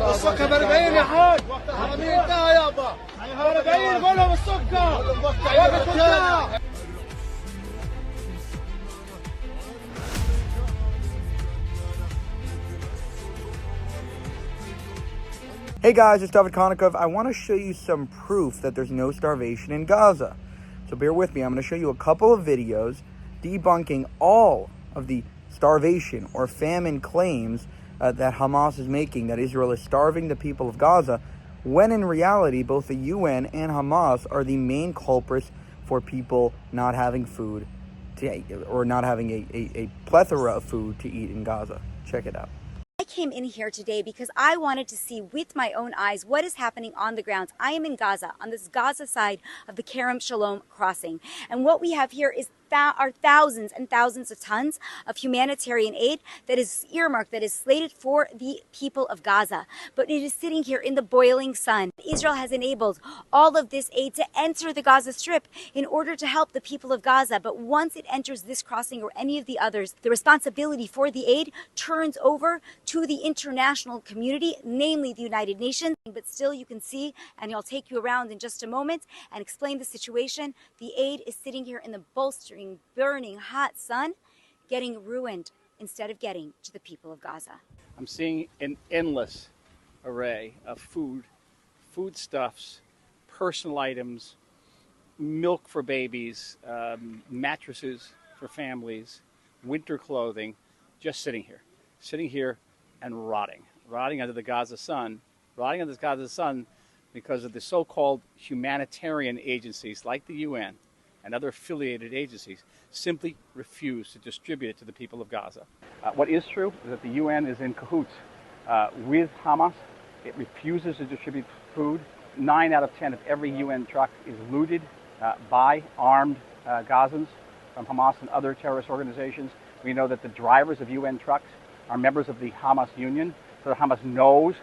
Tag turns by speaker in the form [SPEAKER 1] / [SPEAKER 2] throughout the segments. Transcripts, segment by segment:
[SPEAKER 1] السكر ب 40 يا حاج. الحرامية انتهى يابا. 40 قول لهم السكر.
[SPEAKER 2] Hey guys, it's David Konikov. I want to show you some proof that there's no starvation in Gaza. So bear with me. I'm going to show you a couple of videos debunking all of the starvation or famine claims that Hamas is making, that Israel is starving the people of Gaza, when in reality both the UN and Hamas are the main culprits for people not having food to eat, or not having a plethora of food to eat in Gaza. Check it out.
[SPEAKER 3] I came in here today because I wanted to see with my own eyes what is happening on the grounds. I am in Gaza, on this Gaza side of the Kerem Shalom crossing. And what we have here is are thousands and thousands of tons of humanitarian aid that is earmarked, that is slated for the people of Gaza. But it is sitting here in the boiling sun. Israel has enabled all of this aid to enter the Gaza Strip in order to help the people of Gaza. But once it enters this crossing or any of the others, the responsibility for the aid turns over to the international community, namely the United Nations. But still, you can see, and I'll take you around in just a moment and explain the situation. The aid is sitting here in the bolstering, burning hot sun, getting ruined instead of getting to the people of Gaza.
[SPEAKER 4] I'm seeing an endless array of foodstuffs, personal items, milk for babies, mattresses for families, winter clothing, just sitting here and rotting under the Gaza sun, because of the so-called humanitarian agencies like the UN and other affiliated agencies simply refuse to distribute it to the people of Gaza. What is true is that the UN is in cahoots with Hamas. It refuses to distribute food. 9 out of 10 of every UN truck is looted by armed Gazans from Hamas and other terrorist organizations. We know that the drivers of UN trucks are members of the Hamas Union, so that Hamas knows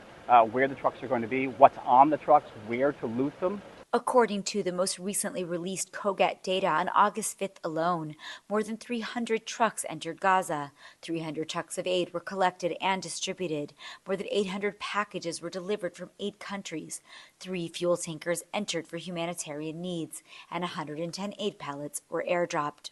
[SPEAKER 4] where the trucks are going to be, what's on the trucks, where to loot them.
[SPEAKER 3] According to the most recently released COGAT data, on August 5th alone, more than 300 trucks entered Gaza. 300 trucks of aid were collected and distributed. More than 800 packages were delivered from 8 countries. 3 fuel tankers entered for humanitarian needs, and 110 aid pallets were airdropped.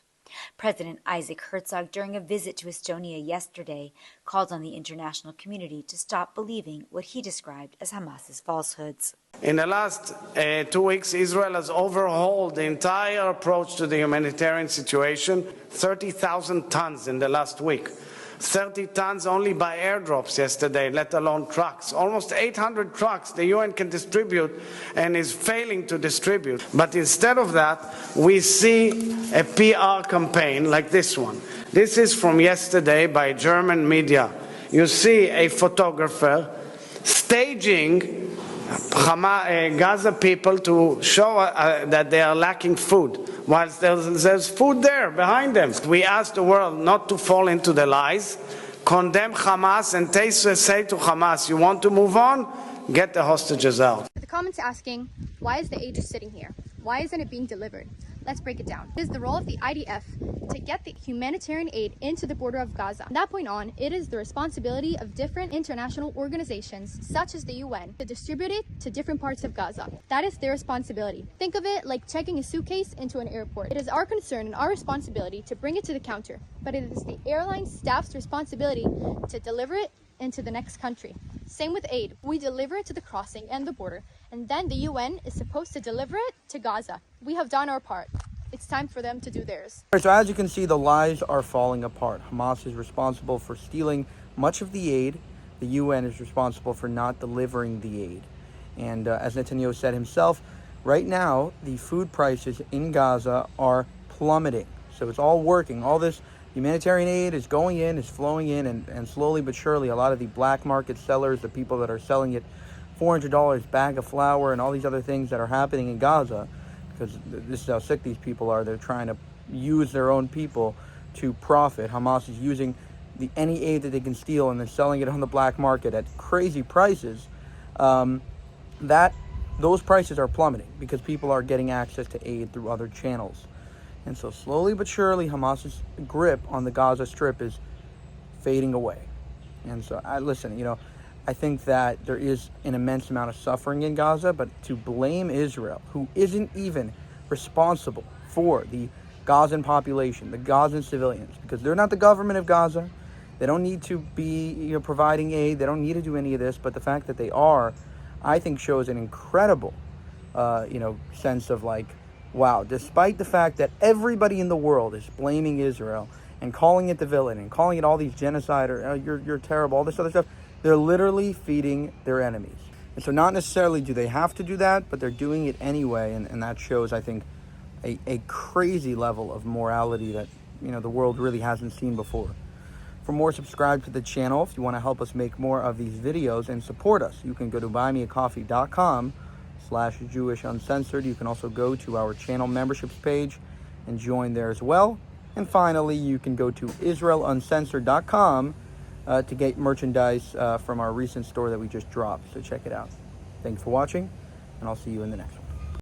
[SPEAKER 3] President Isaac Herzog, during a visit to Estonia yesterday, called on the international community to stop believing what he described as Hamas's falsehoods.
[SPEAKER 5] In the last 2 weeks, Israel has overhauled the entire approach to the humanitarian situation, 30,000 tons in the last week. 30 tons only by airdrops yesterday, let alone trucks. Almost 800 trucks the UN can distribute and is failing to distribute. But instead of that, we see a PR campaign like this one. This is from yesterday by German media. You see a photographer staging Gaza people to show that they are lacking food, whilst there's food there behind them. We ask the world not to fall into the lies, condemn Hamas, and say to Hamas, you want to move on? Get the hostages out.
[SPEAKER 6] The comments asking, why is the aid just sitting here? Why isn't it being delivered? Let's break it down. It is the role of the IDF to get the humanitarian aid into the border of Gaza. From that point on, it is the responsibility of different international organizations, such as the UN, to distribute it to different parts of Gaza. That is their responsibility. Think of it like checking a suitcase into an airport. It is our concern and our responsibility to bring it to the counter, but it is the airline staff's responsibility to deliver it into the next country. Same with aid. We deliver it to the crossing and the border, and then the UN is supposed to deliver it to Gaza. We have done our part. It's time for them to do theirs.
[SPEAKER 2] So as you can see, the lies are falling apart. Hamas is responsible for stealing much of the aid. The UN is responsible for not delivering the aid. And as Netanyahu said himself, right now, the food prices in Gaza are plummeting. So it's all working. All this humanitarian aid is going in, is flowing in, and slowly but surely, a lot of the black market sellers, the people that are selling it $400 bag of flour and all these other things that are happening in Gaza, because this is how sick these people are. They're trying to use their own people to profit. Hamas is using any aid that they can steal and then selling it on the black market at crazy prices. Those prices are plummeting because people are getting access to aid through other channels. And so slowly but surely, Hamas's grip on the Gaza Strip is fading away. And so, listen, I think that there is an immense amount of suffering in Gaza, but to blame Israel, who isn't even responsible for the Gazan population, the Gazan civilians, because they're not the government of Gaza. They don't need to be providing aid. They don't need to do any of this. But the fact that they are, I think, shows an incredible, sense of like, wow, despite the fact that everybody in the world is blaming Israel and calling it the villain and calling it all these genocide or you're terrible, all this other stuff, they're literally feeding their enemies. And so not necessarily do they have to do that, but they're doing it anyway. And that shows, I think, a crazy level of morality that, the world really hasn't seen before. For more, subscribe to the channel. If you want to help us make more of these videos and support us, you can go to buymeacoffee.com/Jewish Uncensored. You can also go to our channel memberships page and join there as well. And finally, you can go to IsraelUncensored.com to get merchandise from our recent store that we just dropped. So check it out. Thanks for watching, and I'll see you in the next one.